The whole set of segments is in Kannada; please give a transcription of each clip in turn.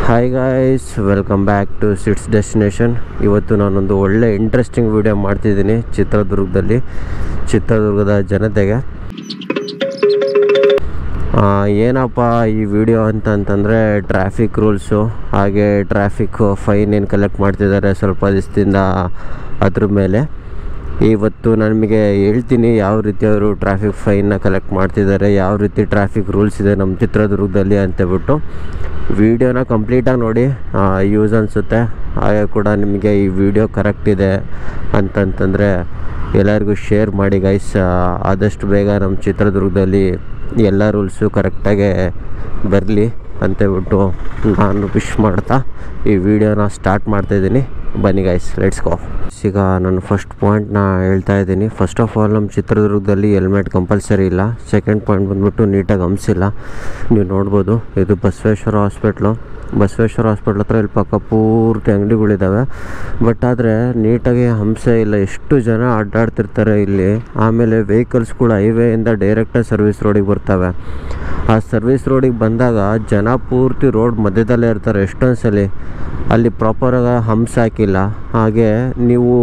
Hi guys, welcome back to sits destination. ಇವತ್ತು ನಾನೊಂದು ಒಳ್ಳೆ ಇಂಟ್ರೆಸ್ಟಿಂಗ್ ವಿಡಿಯೋ ಮಾಡ್ತಿದ್ದೀನಿ ಚಿತ್ರದುರ್ಗದ ಜನತೆಗೆ. ಏನಪ್ಪ ಈ ವಿಡಿಯೋ ಅಂತಂತಂದರೆ ಟ್ರಾಫಿಕ್ ರೂಲ್ಸು, ಹಾಗೆ ಟ್ರಾಫಿಕ್ ಫೈನ್ ಏನು ಕಲೆಕ್ಟ್ ಮಾಡ್ತಿದ್ದಾರೆ ಸ್ವಲ್ಪ ದಿವಸದಿಂದ ಅದ್ರ ಮೇಲೆ ಇವತ್ತು ನಾನು ನಿಮಗೆ ಹೇಳ್ತೀನಿ ಯಾವ ರೀತಿ ಅವರು ಟ್ರಾಫಿಕ್ ಫೈನ್ನ ಕಲೆಕ್ಟ್ ಮಾಡ್ತಿದ್ದಾರೆ, ಯಾವ ರೀತಿ ಟ್ರಾಫಿಕ್ ರೂಲ್ಸ್ ಇದೆ ನಮ್ಮ ಚಿತ್ರದುರ್ಗದಲ್ಲಿ ಅಂತೇಳ್ಬಿಟ್ಟು ವಿಡಿಯೋನ ಕಂಪ್ಲೀಟಾಗಿ ನೋಡಿ, ಯೂಸ್ ಅನಿಸುತ್ತೆ. ಹಾಗೆ ಕೂಡ ನಿಮಗೆ ಈ ವಿಡಿಯೋ ಕರೆಕ್ಟ್ ಇದೆ ಅಂತಂತಂದರೆ ಎಲ್ಲರಿಗೂ ಶೇರ್ ಮಾಡಿ ಗೈಸ್. ಆದಷ್ಟು ಬೇಗ ನಮ್ಮ ಚಿತ್ರದುರ್ಗದಲ್ಲಿ ಎಲ್ಲ ರೂಲ್ಸು ಕರೆಕ್ಟಾಗೆ ಬರಲಿ ಅಂತೇಳ್ಬಿಟ್ಟು ನಾನು ವಿಶ್ ಮಾಡ್ತಾ ಈ ವಿಡಿಯೋನ ಸ್ಟಾರ್ಟ್ ಮಾಡ್ತಾಯಿದ್ದೀನಿ. ಬನ್ನಿ ಗೈಸ್, ಲೆಟ್ಸ್ ಗೋ. ಈಗ ನಾನು ಫಸ್ಟ್ ಪಾಯಿಂಟ್ನ ಹೇಳ್ತಾ ಇದ್ದೀನಿ. ಫಸ್ಟ್ ಆಫ್ ಆಲ್ ನಮ್ಮ ಚಿತ್ರದುರ್ಗದಲ್ಲಿ ಹೆಲ್ಮೆಟ್ ಕಂಪಲ್ಸರಿ ಇಲ್ಲ. ಸೆಕೆಂಡ್ ಪಾಯಿಂಟ್ ಬಂದ್ಬಿಟ್ಟು ನೀಟಾಗಿ ಹಂಸಿಲ್ಲ. ನೀವು ನೋಡ್ಬೋದು, ಇದು ಬಸವೇಶ್ವರ ಹಾಸ್ಪಿಟ್ಲು ಹತ್ರ ಇಲ್ಲಿ ಪಕ್ಕ ಪೂರ್ತಿ ಅಂಗಡಿಗಳಿದ್ದಾವೆ. ಬಟ್ ಆದರೆ ನೀಟಾಗಿ ಹಂಸೆ ಇಲ್ಲ. ಎಷ್ಟು ಜನ ಅಡ್ಡಾಡ್ತಿರ್ತಾರೆ ಇಲ್ಲಿ. ಆಮೇಲೆ ವೆಹಿಕಲ್ಸ್ ಕೂಡ ಹೈವೇಯಿಂದ ಡೈರೆಕ್ಟಾಗಿ ಸರ್ವಿಸ್ ರೋಡಿಗೆ ಬರ್ತವೆ. ಆ ಸರ್ವಿಸ್ ರೋಡಿಗೆ ಬಂದಾಗ ಜನ ಪೂರ್ತಿ ರೋಡ್ ಮಧ್ಯದಲ್ಲೇ ಇರ್ತಾರೆ. ಎಷ್ಟೊಂದು ಸಲ ಅಲ್ಲಿ ಪ್ರಾಪರಾಗಿ ಹಂಸ ಹಾಕಿಲ್ಲ. ಹಾಗೆ ನೀವು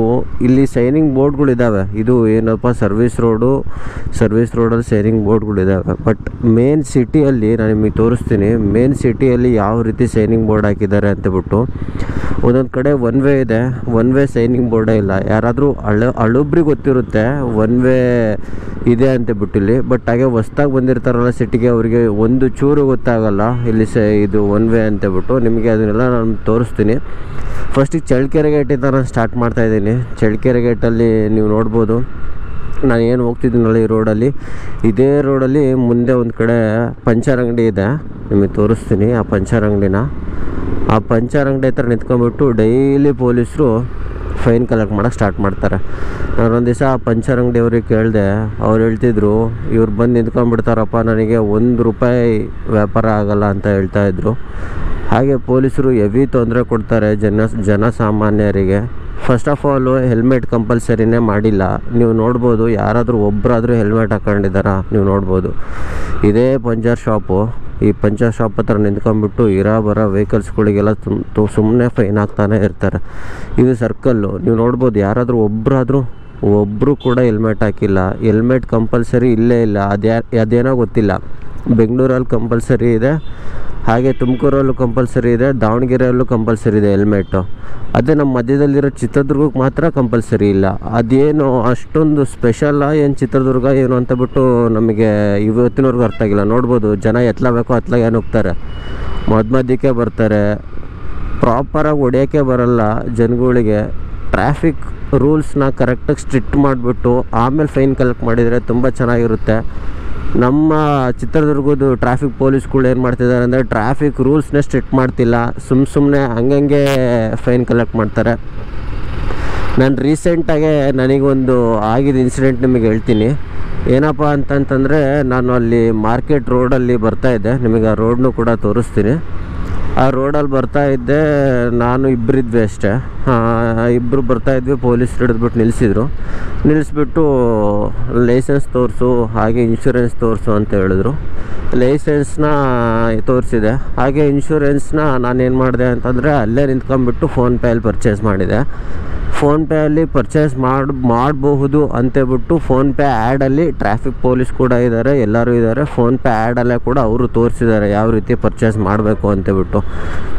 ಇಲ್ಲಿ ಸೈನಿಂಗ್ ಬೋರ್ಡ್ಗಳಿದ್ದಾವೆ. ಇದು ಏನಪ್ಪ ಸರ್ವಿಸ್ ರೋಡಲ್ಲಿ ಸೈನಿಂಗ್ ಬೋರ್ಡ್ಗಳಿದ್ದಾವೆ. ಬಟ್ ಮೇನ್ ಸಿಟಿಯಲ್ಲಿ ನಾನು ನಿಮಗೆ ತೋರಿಸ್ತೀನಿ, ಮೇನ್ ಸಿಟಿಯಲ್ಲಿ ಯಾವ ರೀತಿ ಸೈನಿಂಗ್ ಬೋರ್ಡ್ ಹಾಕಿದ್ದಾರೆ ಅಂತಬಿಟ್ಟು. ಒಂದೊಂದು ಕಡೆ ಒನ್ ವೇ ಇದೆ, ಒನ್ ವೇ ಸೈನಿಂಗ್ ಬೋರ್ಡೇ ಇಲ್ಲ. ಯಾರಾದರೂ ಹಳಬ್ರಿಗೆ ಗೊತ್ತಿರುತ್ತೆ ಒನ್ ವೇ ಇದೆ ಅಂತಬಿಟ್ಟು ಇಲ್ಲಿ. ಬಟ್ ಹಾಗೆ ಹೊಸ್ದಾಗಿ ಬಂದಿರ್ತಾರಲ್ಲ ಸಿಟಿಗೆ, ಅವರಿಗೆ ಒಂದು ಚೂರು ಗೊತ್ತಾಗಲ್ಲ ಇಲ್ಲಿ ಇದು ಒನ್ ವೇ ಅಂತಬಿಟ್ಟು. ನಿಮಗೆ ಅದನ್ನೆಲ್ಲ ನಾನು ತೋರಿಸ್ತೀನಿ. ಫಸ್ಟಿಗೆ ಚಳ್ಳಕೆರೆ ಗೇಟಿಂದ ನಾನು ಸ್ಟಾರ್ಟ್ ಮಾಡ್ತಾಯಿದ್ದೀನಿ. ಚಳ್ಳಕೆರೆ ಗೇಟಲ್ಲಿ ನೀವು ನೋಡ್ಬೋದು, ನಾನು ಏನು ಹೋಗ್ತಿದ್ದೀನಲ್ಲ ಈ ರೋಡಲ್ಲಿ, ಇದೇ ರೋಡಲ್ಲಿ ಮುಂದೆ ಒಂದು ಕಡೆ ಪಂಚರ್ ಅಂಗಡಿ ಇದೆ. ನಿಮಗೆ ತೋರಿಸ್ತೀನಿ ಆ ಪಂಚರ್ ಅಂಗಡಿನ. ಆ ಪಂಚರ್ ಅಂಗಡಿ ಹತ್ರ ನಿಂತ್ಕೊಂಡ್ಬಿಟ್ಟು ಡೈಲಿ ಪೊಲೀಸರು ಫೈನ್ ಕಲೆಕ್ಟ್ ಮಾಡೋಕ್ಕೆ ಸ್ಟಾರ್ಟ್ ಮಾಡ್ತಾರೆ. ನಾನೊಂದು ದಿವಸ ಆ ಪಂಚರ್ ಅಂಗಡಿಯವ್ರಿಗೆ ಕೇಳಿದೆ. ಅವ್ರು ಹೇಳ್ತಿದ್ರು, ಇವ್ರು ಬಂದು ನಿಂತ್ಕೊಂಡ್ಬಿಡ್ತಾರಪ್ಪ, ನನಗೆ ₹1 ವ್ಯಾಪಾರ ಆಗಲ್ಲ ಅಂತ ಹೇಳ್ತಾಯಿದ್ರು. ಹಾಗೆ ಪೊಲೀಸರು ಹೆವಿ ತೊಂದರೆ ಕೊಡ್ತಾರೆ ಜನಸಾಮಾನ್ಯರಿಗೆ. ಫಸ್ಟ್ ಆಫ್ ಆಲು ಹೆಲ್ಮೆಟ್ ಕಂಪಲ್ಸರಿನೇ ಮಾಡಿಲ್ಲ. ನೀವು ನೋಡ್ಬೋದು, ಯಾರಾದರೂ ಒಬ್ಬರಾದರೂ ಹೆಲ್ಮೆಟ್ ಹಾಕ್ಕೊಂಡಿದ್ದಾರಾ ನೀವು ನೋಡ್ಬೋದು. ಇದೇ ಪಂಚರ್ ಶಾಪು. ಈ ಪಂಚರ್ ಶಾಪ್ ಹತ್ರ ನಿಂತ್ಕೊಂಡ್ಬಿಟ್ಟು ಬರೋ ವೆಹಿಕಲ್ಸ್ಗಳಿಗೆಲ್ಲ ಸುಮ್ಮನೆ ಫೈನ್ ಹಾಕ್ತಾನೆ ಇರ್ತಾರೆ. ಇದು ಸರ್ಕಲ್ಲು. ನೀವು ನೋಡ್ಬೋದು, ಯಾರಾದರೂ ಒಬ್ಬರು ಕೂಡ ಹೆಲ್ಮೆಟ್ ಹಾಕಿಲ್ಲ. ಹೆಲ್ಮೆಟ್ ಕಂಪಲ್ಸರಿ ಇಲ್ಲೇ ಇಲ್ಲ. ಅದೇನೋ ಗೊತ್ತಿಲ್ಲ. ಬೆಂಗಳೂರಲ್ಲಿ ಕಂಪಲ್ಸರಿ ಇದೆ, ಹಾಗೆ ತುಮಕೂರಲ್ಲೂ ಕಂಪಲ್ಸರಿ ಇದೆ, ದಾವಣಗೆರೆಯಲ್ಲೂ ಕಂಪಲ್ಸರಿ ಇದೆ ಹೆಲ್ಮೆಟ್ಟು. ಅದೇ ನಮ್ಮ ಮಧ್ಯದಲ್ಲಿರೋ ಚಿತ್ರದುರ್ಗಕ್ಕೆ ಮಾತ್ರ ಕಂಪಲ್ಸರಿ ಇಲ್ಲ. ಅದೇನು ಅಷ್ಟೊಂದು ಸ್ಪೆಷಲ್ಲ ಏನು ಚಿತ್ರದುರ್ಗ ಏನು ಅಂತಬಿಟ್ಟು ನಮಗೆ ಇವತ್ತಿನವರೆಗೂ ಅರ್ಥ ಆಗಿಲ್ಲ. ನೋಡ್ಬೋದು, ಜನ ಎತ್ತಲೇಬೇಕೋ ಅತ್ಲಾಗೆ ಏನು ಹೋಗ್ತಾರೆ, ಮಧ್ಯಕ್ಕೆ ಬರ್ತಾರೆ. ಪ್ರಾಪರಾಗಿ ಹೊಡೆಯೋಕ್ಕೆ ಬರಲ್ಲ ಜನಗಳಿಗೆ. ಟ್ರಾಫಿಕ್ ರೂಲ್ಸ್ನ ಕರೆಕ್ಟಾಗಿ ಸ್ಟ್ರಿಕ್ಟ್ ಮಾಡಿಬಿಟ್ಟು ಆಮೇಲೆ ಫೈನ್ ಕಲೆಕ್ಟ್ ಮಾಡಿದರೆ ತುಂಬ ಚೆನ್ನಾಗಿರುತ್ತೆ. ನಮ್ಮ ಚಿತ್ರದುರ್ಗದ ಟ್ರಾಫಿಕ್ ಪೊಲೀಸ್ಗಳು ಏನು ಮಾಡ್ತಿದ್ದಾರೆ ಅಂದರೆ ಟ್ರಾಫಿಕ್ ರೂಲ್ಸ್ನೇ ಸ್ಟ್ರಿಕ್ಟ್ ಮಾಡ್ತಿಲ್ಲ. ಸುಮ್ಮನೆ ಹಂಗಂಗೆ ಫೈನ್ ಕಲೆಕ್ಟ್ ಮಾಡ್ತಾರೆ. ನಾನು ರೀಸೆಂಟಾಗೆ ನನಗೊಂದು ಆಗಿದ್ದ ಇನ್ಸಿಡೆಂಟ್ ನಿಮಗೆ ಹೇಳ್ತೀನಿ. ಏನಪ್ಪ ಅಂತಂತಂದರೆ, ನಾನು ಅಲ್ಲಿ ಮಾರ್ಕೆಟ್ ರೋಡಲ್ಲಿ ಬರ್ತಾಯಿದ್ದೆ. ನಿಮಗೆ ಆ ರೋಡ್ನು ಕೂಡ ತೋರಿಸ್ತೀನಿ. ಆ ರೋಡಲ್ಲಿ ಬರ್ತಾಯಿದ್ದೆ, ನಾನು ಇಬ್ಬರಿದ್ವಿ ಅಷ್ಟೇ. ಇಬ್ಬರು ಬರ್ತಾಯಿದ್ವಿ. ಪೊಲೀಸರು ಹಿಡಿದ್ಬಿಟ್ಟು ನಿಲ್ಲಿಸ್ಬಿಟ್ಟು ಲೈಸೆನ್ಸ್ ತೋರಿಸು, ಹಾಗೆ ಇನ್ಶೂರೆನ್ಸ್ ತೋರಿಸು ಅಂತ ಹೇಳಿದ್ರು. ಲೈಸೆನ್ಸ್ನ ತೋರಿಸಿದೆ. ಹಾಗೆ ಇನ್ಶೂರೆನ್ಸ್ನ ನಾನೇನು ಮಾಡಿದೆ ಅಂತಂದರೆ ಅಲ್ಲೇ ನಿಂತ್ಕೊಂಡ್ಬಿಟ್ಟು ಫೋನ್ಪೇಯಲ್ಲಿ ಪರ್ಚೇಸ್ ಮಾಡಿದೆ. ಫೋನ್ಪೇಯಲ್ಲಿ ಪರ್ಚೇಸ್ ಮಾಡಬಹುದು ಅಂತೇಳ್ಬಿಟ್ಟು ಫೋನ್ಪೇ ಆ್ಯಡಲ್ಲಿ ಟ್ರಾಫಿಕ್ ಪೊಲೀಸ್ ಕೂಡ ಇದ್ದಾರೆ, ಎಲ್ಲರೂ ಇದ್ದಾರೆ. ಫೋನ್ಪೇ ಆ್ಯಡಲ್ಲೇ ಕೂಡ ಅವರು ತೋರಿಸಿದ್ದಾರೆ ಯಾವ ರೀತಿ ಪರ್ಚೇಸ್ ಮಾಡಬೇಕು ಅಂತೇಳ್ಬಿಟ್ಟು.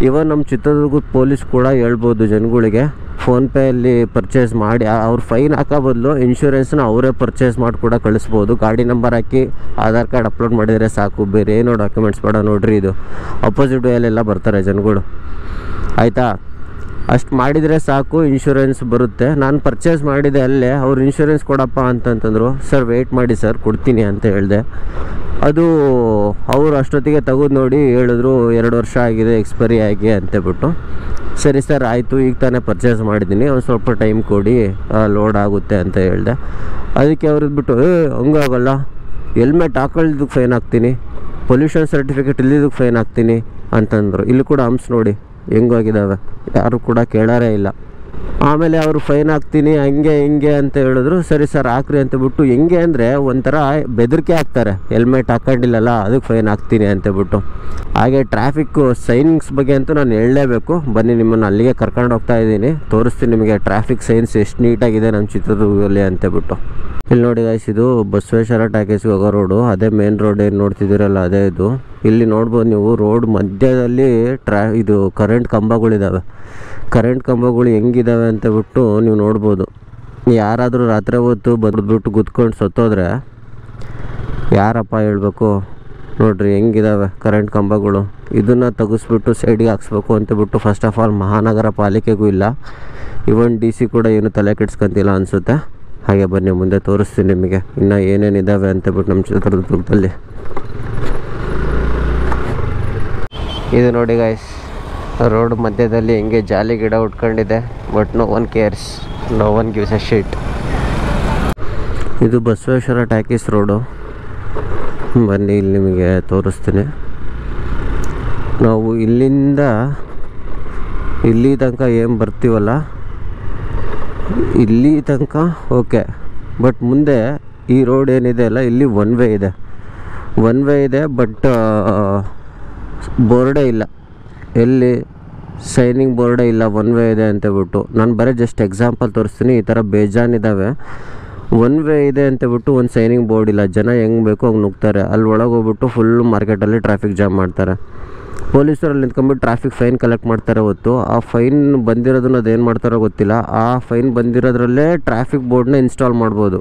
ಇವನ್ ನಮ್ಮ ಚಿತ್ರದುರ್ಗದ ಪೊಲೀಸ್ ಕೂಡ ಹೇಳ್ಬೋದು ಜನಗಳಿಗೆ, ಫೋನ್ಪೇಯಲ್ಲಿ ಪರ್ಚೇಸ್ ಮಾಡಿ ಅವ್ರು ಫೈನ್ ಹಾಕೋ ಬದಲು ಇನ್ಶೂರೆನ್ಸ್ನ ಅವರೇ ಪರ್ಚೇಸ್ ಮಾಡಿ ಕೂಡ ಕಳಿಸ್ಬೋದು. ಗಾಡಿ ನಂಬರ್ ಹಾಕಿ ಆಧಾರ್ ಕಾರ್ಡ್ ಅಪ್ಲೋಡ್ ಮಾಡಿದರೆ ಸಾಕು, ಬೇರೆ ಏನೋ ಡಾಕ್ಯುಮೆಂಟ್ಸ್ ಬೇಡ. ನೋಡ್ರಿ, ಇದು ಅಪೋಸಿಟ್ ವೇಲೆಲ್ಲ ಬರ್ತಾರೆ ಜನಗಳು, ಆಯಿತಾ? ಅಷ್ಟು ಮಾಡಿದರೆ ಸಾಕು, ಇನ್ಶೂರೆನ್ಸ್ ಬರುತ್ತೆ. ನಾನು ಪರ್ಚೇಸ್ ಮಾಡಿದೆ ಅಲ್ಲೇ. ಅವ್ರು ಇನ್ಶೂರೆನ್ಸ್ ಕೊಡಪ್ಪ ಅಂತಂತಂದರು. ಸರ್ ವೆಯ್ಟ್ ಮಾಡಿ ಸರ್, ಕೊಡ್ತೀನಿ ಅಂತ ಹೇಳಿದೆ. ಅದು ಅವರು ಅಷ್ಟೊತ್ತಿಗೆ ತೆಗೆದು ನೋಡಿ ಹೇಳಿದ್ರು 2 ವರ್ಷ ಆಗಿದೆ ಎಕ್ಸ್ಪೈರಿ ಆಗಿ ಅಂತೇಳ್ಬಿಟ್ಟು. ಸರಿ ಸರ್ ಆಯಿತು, ಈಗ ತಾನೇ ಪರ್ಚೇಸ್ ಮಾಡಿದ್ದೀನಿ, ಒಂದು ಸ್ವಲ್ಪ ಟೈಮ್ ಕೊಡಿ, ಲೋಡ್ ಆಗುತ್ತೆ ಅಂತ ಹೇಳಿದೆ. ಅದಕ್ಕೆ ಅವ್ರು ಇದ್ಬಿಟ್ಟು ಹಂಗಾಗಲ್ಲ, ಹೆಲ್ಮೆಟ್ ಹಾಕೊಳ್ಳೋದಕ್ಕೆ ಫೈನ್ ಹಾಕ್ತೀನಿ, ಪೊಲ್ಯೂಷನ್ ಸರ್ಟಿಫಿಕೇಟ್ ಇಲ್ಲಿದ್ದಕ್ಕೆ ಫೈನ್ ಹಾಕ್ತೀನಿ ಅಂತಂದರು. ಇಲ್ಲಿ ಕೂಡ ಹಂಪ್ಸ್ ನೋಡಿ ಹೆಂಗೋಗಿದ್ದಾವೆ, ಯಾರು ಕೂಡ ಕೇಳಾರೇ ಇಲ್ಲ. ಆಮೇಲೆ ಅವರು ಫೈನ್ ಹಾಕ್ತೀನಿ ಹಂಗೆ ಹಿಂಗೆ ಅಂತ ಹೇಳಿದ್ರು. ಸರಿ ಸರ್ ಹಾಕ್ರಿ ಅಂತ ಬಿಟ್ಟು, ಹೆಂಗೆ ಅಂದರೆ ಒಂಥರ ಬೆದರಿಕೆ ಹಾಕ್ತಾರೆ, ಹೆಲ್ಮೆಟ್ ಹಾಕ್ಕೊಂಡಿಲ್ಲಲ್ಲ ಅದಕ್ಕೆ ಫೈನ್ ಹಾಕ್ತೀನಿ ಅಂತ ಬಿಟ್ಟು. ಹಾಗೆ ಟ್ರಾಫಿಕ್ಕು ಸೈನ್ಸ್ ಬಗ್ಗೆ ಅಂತೂ ನಾನು ಹೇಳಲೇಬೇಕು. ಬನ್ನಿ ನಿಮ್ಮನ್ನು ಅಲ್ಲಿಗೆ ಕರ್ಕೊಂಡು ಹೋಗ್ತಾ ಇದ್ದೀನಿ, ತೋರಿಸ್ತೀನಿ ನಿಮಗೆ ಟ್ರಾಫಿಕ್ ಸೈನ್ಸ್ ಎಷ್ಟು ನೀಟಾಗಿದೆ ನಮ್ಮ ಚಿತ್ರದುರ್ಗದಲ್ಲಿ ಅಂತ ಬಿಟ್ಟು. ಇಲ್ಲಿ ನೋಡಿ ಗೈಸ್, ಇದು ಬಸವೇಶ್ವರ ಟಾಕೀಸ್ಗೆ ಹೋಗೋ ರೋಡು, ಅದೇ ಮೇನ್ ರೋಡ್ ಏನು ನೋಡ್ತಿದ್ದೀರಲ್ಲ ಅದೇ ಇದು. ಇಲ್ಲಿ ನೋಡ್ಬೋದು ನೀವು, ರೋಡ್ ಮಧ್ಯದಲ್ಲಿ ಇದು ಕರೆಂಟ್ ಕಂಬಗಳಿದ್ದಾವೆ. ಕರೆಂಟ್ ಕಂಬಗಳು ಹೆಂಗಿದ್ದಾವೆ ಅಂತ ಬಿಟ್ಟು ನೀವು ನೋಡ್ಬೋದು. ಯಾರಾದರೂ ರಾತ್ರಿ ಹೊತ್ತು ಬಂದ್ಬಿಟ್ಟು ಗುದ್ಕೊಂಡು ಸತ್ತೋದ್ರೆ ಯಾರಪ್ಪ ಹೇಳ್ಬೇಕು? ನೋಡ್ರಿ ಹೆಂಗಿದ್ದಾವೆ ಕರೆಂಟ್ ಕಂಬಗಳು. ಇದನ್ನು ತೆಗೆಸ್ಬಿಟ್ಟು ಸೈಡಿಗೆ ಹಾಕ್ಸ್ಬೇಕು ಅಂತ ಬಿಟ್ಟು ಫಸ್ಟ್ ಆಫ್ ಆಲ್ ಮಹಾನಗರ ಪಾಲಿಕೆಗೂ ಇಲ್ಲ, ಇವನ್ DC ಕೂಡ ಏನು ತಲೆ ಕೆಡ್ಸ್ಕೊಂತಿಲ್ಲ ಅನಿಸುತ್ತೆ. ಹಾಗೆ ಬನ್ನಿ ಮುಂದೆ ತೋರಿಸ್ತೀನಿ ನಿಮಗೆ ಇನ್ನು ಏನೇನಿದ್ದಾವೆ ಅಂತ ಬಿಟ್ಟು ನಮ್ಮ ಚಿತ್ರದುರ್ಗದಲ್ಲಿ. ಇದು ನೋಡಿ ಗೈಸ್, ರೋಡ್ ಮಧ್ಯದಲ್ಲಿ ಹೆಂಗೆ ಜಾಲಿ ಗಿಡ ಉಟ್ಕೊಂಡಿದೆ, but no one cares, no one gives a shit. ಇದು ಬಸವೇಶ್ವರ ಟಾಕೀಸ್ ರೋಡು. ಬನ್ನಿ ಇಲ್ಲಿ ನಿಮಗೆ ತೋರಿಸ್ತೀನಿ. ನಾವು ಇಲ್ಲಿಂದ ಇಲ್ಲಿ ತನಕ ಏನು ಬರ್ತೀವಲ್ಲ, ಇಲ್ಲಿ ತನಕ ಓಕೆ, ಬಟ್ ಮುಂದೆ ಈ ರೋಡ್ ಏನಿದೆ ಅಲ್ಲ, ಇಲ್ಲಿ ಒನ್ ವೇ ಇದೆ, ಬಟ್ ಬೋರ್ಡೇ ಇಲ್ಲ, ಎಲ್ಲಿ ಸೈನಿಂಗ್ ಬೋರ್ಡೇ ಇಲ್ಲ, ಒನ್ ವೇ ಇದೆ ಅಂತ ಬಿಟ್ಟು. ನಾನು ಬರೀ ಜಸ್ಟ್ ಎಕ್ಸಾಂಪಲ್ ತೋರಿಸ್ತೀನಿ, ಈ ಥರ ಬೇಜಾನಿದ್ದಾವೆ. ಒನ್ ವೇ ಇದೆ ಅಂತ ಬಿಟ್ಟು ಒಂದು ಸೈನಿಂಗ್ ಬೋರ್ಡ್ ಇಲ್ಲ, ಜನ ಹೆಂಗೆ ಬೇಕೋ ಹಂಗೆ ನುಗ್ತಾರೆ. ಅಲ್ಲಿ ಒಳಗೆ ಹೋಗ್ಬಿಟ್ಟು ಫುಲ್ ಮಾರ್ಕೆಟಲ್ಲಿ ಟ್ರಾಫಿಕ್ ಜಾಮ್ ಮಾಡ್ತಾರೆ. ಪೊಲೀಸರಲ್ಲಿ ನಿಂತ್ಕೊಂಡ್ಬಿಟ್ಟು ಟ್ರಾಫಿಕ್ ಫೈನ್ ಕಲೆಕ್ಟ್ ಮಾಡ್ತಾರೆ ಹೊತ್ತು, ಆ ಫೈನ್ ಬಂದಿರೋದನ್ನ ಅದೇನು ಮಾಡ್ತಾರೋ ಗೊತ್ತಿಲ್ಲ. ಆ ಫೈನ್ ಬಂದಿರೋದ್ರಲ್ಲೇ ಟ್ರಾಫಿಕ್ ಬೋರ್ಡ್ನ ಇನ್ಸ್ಟಾಲ್ ಮಾಡ್ಬೋದು,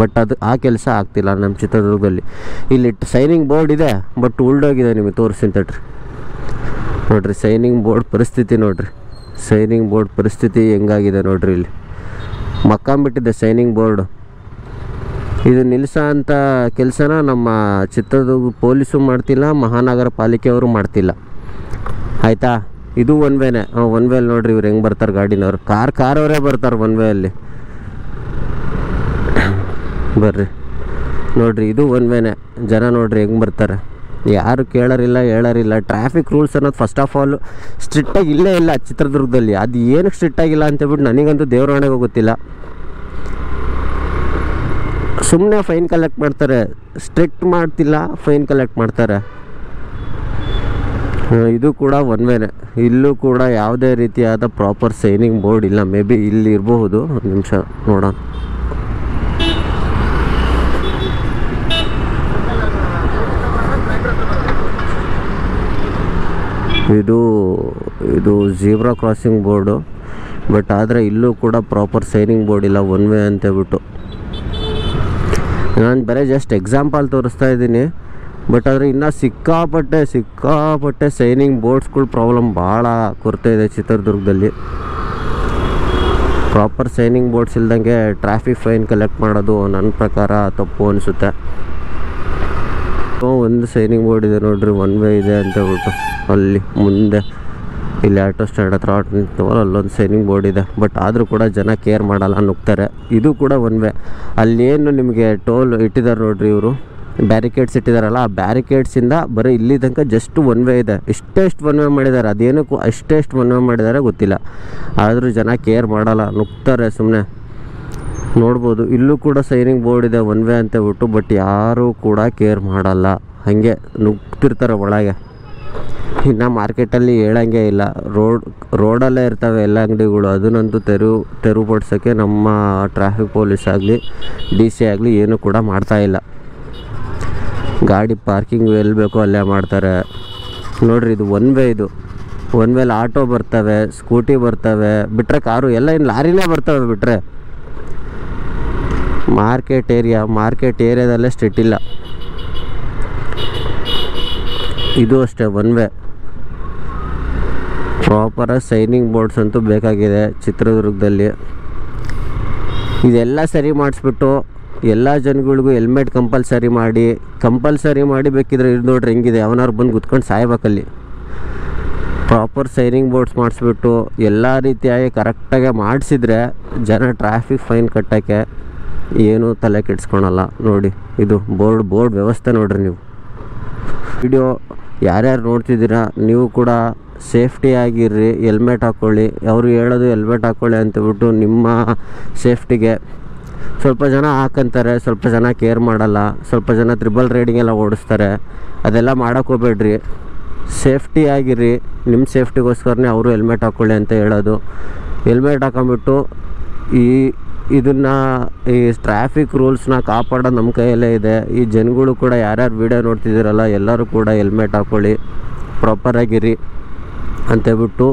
ಬಟ್ ಅದು ಆ ಕೆಲಸ ಆಗ್ತಿಲ್ಲ ನಮ್ಮ ಚಿತ್ರದುರ್ಗದಲ್ಲಿ. ಇಲ್ಲಿ ಸೈನಿಂಗ್ ಬೋರ್ಡ್ ಇದೆ, ಬಟ್ ಉಲ್ಡೋಗಿದೆ. ನಿಮಗೆ ತೋರಿಸ್ತೀನಿ ತಡ್ರಿ, ನೋಡಿರಿ ಸೈನಿಂಗ್ ಬೋರ್ಡ್ ಪರಿಸ್ಥಿತಿ, ನೋಡಿರಿ ಸೈನಿಂಗ್ ಬೋರ್ಡ್ ಪರಿಸ್ಥಿತಿ ಹೆಂಗಾಗಿದೆ ನೋಡಿರಿ. ಇಲ್ಲಿ ಮಕ್ಕಾಂಬಿಟ್ಟಿದೆ ಸೈನಿಂಗ್ ಬೋರ್ಡು. ಇದು ನಿಲ್ಲಿಸೋ ಅಂಥ ಕೆಲಸನ ನಮ್ಮ ಚಿತ್ರದುರ್ಗ ಪೊಲೀಸು ಮಾಡ್ತಿಲ್ಲ, ಮಹಾನಗರ ಪಾಲಿಕೆಯವರು ಮಾಡ್ತಿಲ್ಲ, ಆಯಿತಾ. ಇದು ಒನ್ ವೇನೇ, ಒನ್ ವೇಲಿ ನೋಡಿರಿ ಇವ್ರು ಹೆಂಗೆ ಬರ್ತಾರೆ ಗಾಡಿನವ್ರು, ಕಾರವರೇ ಬರ್ತಾರೆ ಒನ್ ವೇಯಲ್ಲಿ. ಬರ್ರಿ ನೋಡಿರಿ, ಇದು ಒನ್ ವೇನೇ, ಜನ ನೋಡಿರಿ ಹೆಂಗೆ ಬರ್ತಾರೆ, ಯಾರು ಕೇಳೋರಿಲ್ಲ ಹೇಳೋರಿಲ್ಲ. ಟ್ರಾಫಿಕ್ ರೂಲ್ಸ್ ಅನ್ನೋದು ಫಸ್ಟ್ ಆಫ್ ಆಲ್ ಸ್ಟ್ರಿಕ್ಟಾಗಿ ಇಲ್ಲೇ ಇಲ್ಲ ಚಿತ್ರದುರ್ಗದಲ್ಲಿ. ಅದು ಏನಕ್ಕೆ ಸ್ಟ್ರಿಕ್ಟಾಗಿಲ್ಲ ಅಂತೇಳ್ಬಿಟ್ಟು ನನಗಂತೂ ದೇವರಾಣೆಗೂ ಗೊತ್ತಿಲ್ಲ. ಸುಮ್ಮನೆ ಫೈನ್ ಕಲೆಕ್ಟ್ ಮಾಡ್ತಾರೆ, ಸ್ಟ್ರಿಕ್ಟ್ ಮಾಡ್ತಿಲ್ಲ, ಫೈನ್ ಕಲೆಕ್ಟ್ ಮಾಡ್ತಾರೆ. ಇದು ಕೂಡ ಒನ್ ವೇನೇ, ಇಲ್ಲೂ ಕೂಡ ಯಾವುದೇ ರೀತಿಯಾದ ಪ್ರಾಪರ್ ಸೈನಿಂಗ್ ಬೋರ್ಡ್ ಇಲ್ಲ. ಮೇ ಬಿ ಇಲ್ಲಿ ಇರಬಹುದು, ಒಂದು ನಿಮಿಷ ನೋಡೋಣ. ಇದು ಜೀಬ್ರಾ ಕ್ರಾಸಿಂಗ್ ಬೋರ್ಡು, ಬಟ್ ಆದರೆ ಇಲ್ಲೂ ಕೂಡ ಪ್ರಾಪರ್ ಸೈನಿಂಗ್ ಬೋರ್ಡ್ ಇಲ್ಲ, ಒನ್ ವೇ ಅಂತೇಳ್ಬಿಟ್ಟು. ನಾನು ಬರೀ ಜಸ್ಟ್ ಎಕ್ಸಾಂಪಲ್ ತೋರಿಸ್ತಾ ಇದ್ದೀನಿ, ಬಟ್ ಆದರೆ ಇನ್ನೂ ಸಿಕ್ಕಾಪಟ್ಟೆ ಸೈನಿಂಗ್ ಬೋರ್ಡ್ಸ್ಗಳ ಪ್ರಾಬ್ಲಮ್ ಭಾಳ ಕೊರತೆ ಇದೆ ಚಿತ್ರದುರ್ಗದಲ್ಲಿ. ಪ್ರಾಪರ್ ಸೈನಿಂಗ್ ಬೋರ್ಡ್ಸ್ ಇಲ್ದಂಗೆ ಟ್ರಾಫಿಕ್ ಫೈನ್ ಕಲೆಕ್ಟ್ ಮಾಡೋದು ನನ್ನ ಪ್ರಕಾರ ತಪ್ಪು ಅನಿಸುತ್ತೆ. ಒಂದು ಸೈನಿಂಗ್ ಬೋರ್ಡ್ ಇದೆ ನೋಡ್ರಿ, ಒನ್ ವೇ ಇದೆ ಅಂತೇಳ್ಬಿಟ್ಟು. ಅಲ್ಲಿ ಮುಂದೆ ಇಲ್ಲಿ ಆಟೋ ಸ್ಟ್ಯಾಂಡ್ ಹತ್ರ ನಿಂತವಲ್ಲ, ಅಲ್ಲೊಂದು ಸೈನಿಂಗ್ ಬೋರ್ಡ್ ಇದೆ, ಬಟ್ ಆದರೂ ಕೂಡ ಜನ ಕೇರ್ ಮಾಡಲ್ಲ, ನುಗ್ತಾರೆ. ಇದು ಕೂಡ ಒನ್ ವೇ. ಅಲ್ಲೇನು ನಿಮಗೆ ಟೋಲ್ ಇಟ್ಟಿದ್ದಾರೆ ನೋಡ್ರಿ, ಇವರು ಬ್ಯಾರಿಕೇಡ್ಸ್ ಇಟ್ಟಿದ್ದಾರಲ್ಲ, ಆ ಬ್ಯಾರಿಕೇಡ್ಸಿಂದ ಬರೀ ಇಲ್ಲಿ ತನಕ ಜಸ್ಟ್ ಒನ್ ವೇ ಇದೆ. ಇಷ್ಟೆಷ್ಟು ಒನ್ ವೇ ಮಾಡಿದ್ದಾರೆ, ಅದೇನಕ್ಕೂ ಅಷ್ಟೆಷ್ಟು ಒನ್ ವೇ ಮಾಡಿದ್ದಾರೆ ಗೊತ್ತಿಲ್ಲ, ಆದರೂ ಜನ ಕೇರ್ ಮಾಡಲ್ಲ, ನುಗ್ತಾರೆ ಸುಮ್ಮನೆ. ನೋಡ್ಬೋದು ಇಲ್ಲೂ ಕೂಡ ಸೈನಿಂಗ್ ಬೋರ್ಡ್ ಇದೆ ಒನ್ ವೇ ಅಂತ ಬಿಟ್ಟು, ಬಟ್ ಯಾರೂ ಕೂಡ ಕೇರ್ ಮಾಡಲ್ಲ, ಹಾಗೆ ನುಗ್ತಿರ್ತಾರೆ ಒಳಗೆ. ಇನ್ನು ಮಾರ್ಕೆಟಲ್ಲಿ ಹೇಳಂಗೆ ಇಲ್ಲ, ರೋಡಲ್ಲೇ ಇರ್ತವೆ ಎಲ್ಲ ಅಂಗಡಿಗಳು. ಅದನ್ನಂತೂ ತೆರವುಪಡಿಸೋಕ್ಕೆ ನಮ್ಮ ಟ್ರಾಫಿಕ್ ಪೊಲೀಸ್ ಆಗಲಿ DC ಆಗಲಿ ಏನೂ ಕೂಡ ಮಾಡ್ತಾಯಿಲ್ಲ. ಗಾಡಿ ಪಾರ್ಕಿಂಗ್ ಎಲ್ಲಿ ಬೇಕೋ ಅಲ್ಲೇ ಮಾಡ್ತಾರೆ. ನೋಡಿರಿ ಇದು ಒನ್ ವೇ, ಇದು ಒನ್ ವೇಲಿ ಆಟೋ ಬರ್ತವೆ, ಸ್ಕೂಟಿ ಬರ್ತವೆ, ಬಿಟ್ಟರೆ ಕಾರು ಎಲ್ಲ ಇನ್ನು ಲಾರಿನೇ ಬರ್ತವೆ. ಬಿಟ್ಟರೆ ಮಾರ್ಕೆಟ್ ಏರಿಯಾದಲ್ಲೇ ಸ್ಟ್ರಿಕ್ಟ್ ಇಲ್ಲ. ಇದು ಅಷ್ಟೇ ಒನ್ ವೇ. ಪ್ರಾಪರಾಗಿ ಸೈನಿಂಗ್ ಬೋರ್ಡ್ಸ್ ಅಂತೂ ಬೇಕಾಗಿದೆ ಚಿತ್ರದುರ್ಗದಲ್ಲಿ. ಇದೆಲ್ಲ ಸರಿ ಮಾಡಿಸ್ಬಿಟ್ಟು ಎಲ್ಲ ಜನಗಳಿಗೂ ಹೆಲ್ಮೆಟ್ ಕಂಪಲ್ಸರಿ ಮಾಡಿ ಬೇಕಿದ್ರೆ ಇದು ನೋಡ್ರಿ ಹೆಂಗಿದೆ, ಅವನಾರು ಬಂದು ಕುತ್ಕೊಂಡು ಸಾಯ್ಬೇಕಲ್ಲಿ. ಪ್ರಾಪರ್ ಸೈನಿಂಗ್ ಬೋರ್ಡ್ಸ್ ಮಾಡಿಸ್ಬಿಟ್ಟು ಎಲ್ಲ ರೀತಿಯಾಗಿ ಕರೆಕ್ಟಾಗಿ ಮಾಡಿಸಿದ್ರೆ ಜನ ಟ್ರಾಫಿಕ್ ಫೈನ್ ಕಟ್ಟೋಕ್ಕೆ ಏನೂ ತಲೆ ಕೆಡಿಸ್ಕೊಳಲ್ಲ. ನೋಡಿ ಇದು ಬೋರ್ಡ್ ವ್ಯವಸ್ಥೆ ನೋಡ್ರಿ ನೀವು. ವಿಡಿಯೋ ಯಾರ್ಯಾರು ನೋಡ್ತಿದ್ದೀರಾ ನೀವು ಕೂಡ ಸೇಫ್ಟಿ ಆಗಿರ್ರಿ, ಹೆಲ್ಮೆಟ್ ಹಾಕ್ಕೊಳ್ಳಿ. ಅವರು ಹೇಳೋದು ಹೆಲ್ಮೆಟ್ ಹಾಕ್ಕೊಳ್ಳಿ ಅಂತಬಿಟ್ಟು ನಿಮ್ಮ ಸೇಫ್ಟಿಗೆ ಸ್ವಲ್ಪ ಜನ ಹಾಕಂತಾರೆ, ಸ್ವಲ್ಪ ಜನ ಕೇರ್ ಮಾಡಲ್ಲ, ಸ್ವಲ್ಪ ಜನ ತ್ರಿಬಲ್ ರೈಡಿಂಗ್ ಎಲ್ಲ ಓಡಿಸ್ತಾರೆ. ಅದೆಲ್ಲ ಮಾಡೋಕ್ಕೆ ಹೋಗ್ಬೇಡ್ರಿ, ಸೇಫ್ಟಿ ಆಗಿರಿ. ನಿಮ್ಮ ಸೇಫ್ಟಿಗೋಸ್ಕರನೇ ಅವರು ಹೆಲ್ಮೆಟ್ ಹಾಕ್ಕೊಳ್ಳಿ ಅಂತ ಹೇಳೋದು. ಹೆಲ್ಮೆಟ್ ಹಾಕೊಂಬಿಟ್ಟು ಈ ಟ್ರಾಫಿಕ್ ರೂಲ್ಸ್ನ ಕಾಪಾಡೋದು ನಮ್ಮ ಕೈಯಲ್ಲೇ ಇದೆ. ಈ ಜನಗಳು ಕೂಡ ಯಾರ್ಯಾರು ವೀಡಿಯೋ ನೋಡ್ತಿದ್ದೀರಲ್ಲ ಎಲ್ಲರೂ ಕೂಡ ಹೆಲ್ಮೆಟ್ ಹಾಕ್ಕೊಳ್ಳಿ, ಪ್ರಾಪರಾಗಿರಿ ಅಂತೇಳ್ಬಿಟ್ಟು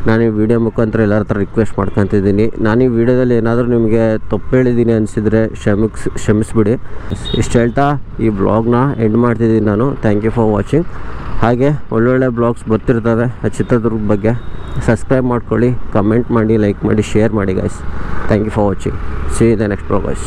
ನಾನು ಈ ವಿಡಿಯೋ ಮುಖಾಂತರ ಎಲ್ಲರ ಹತ್ರ ರಿಕ್ವೆಸ್ಟ್ ಮಾಡ್ಕೊತಿದ್ದೀನಿ. ನಾನು ಈ ವಿಡಿಯೋದಲ್ಲಿ ಏನಾದರೂ ನಿಮಗೆ ತಪ್ಪು ಹೇಳಿದ್ದೀನಿ ಅನಿಸಿದರೆ ಕ್ಷಮಿಸ್ಬಿಡಿ. ಇಷ್ಟು ಹೇಳ್ತಾ ಈ ಬ್ಲಾಗ್ನ ಎಂಡ್ ಮಾಡ್ತಿದ್ದೀನಿ ನಾನು. Thank you for watching. ಹಾಗೆ ಒಳ್ಳೊಳ್ಳೆ ಬ್ಲಾಗ್ಸ್ ಬರ್ತಿರ್ತವೆ ಚಿತ್ರದುರ್ಗದ ಬಗ್ಗೆ. ಸಬ್ಸ್ಕ್ರೈಬ್ ಮಾಡ್ಕೊಳ್ಳಿ, ಕಮೆಂಟ್ ಮಾಡಿ, ಲೈಕ್ ಮಾಡಿ, ಶೇರ್ ಮಾಡಿ guys. Thank you for watching. See you the next vlog guys.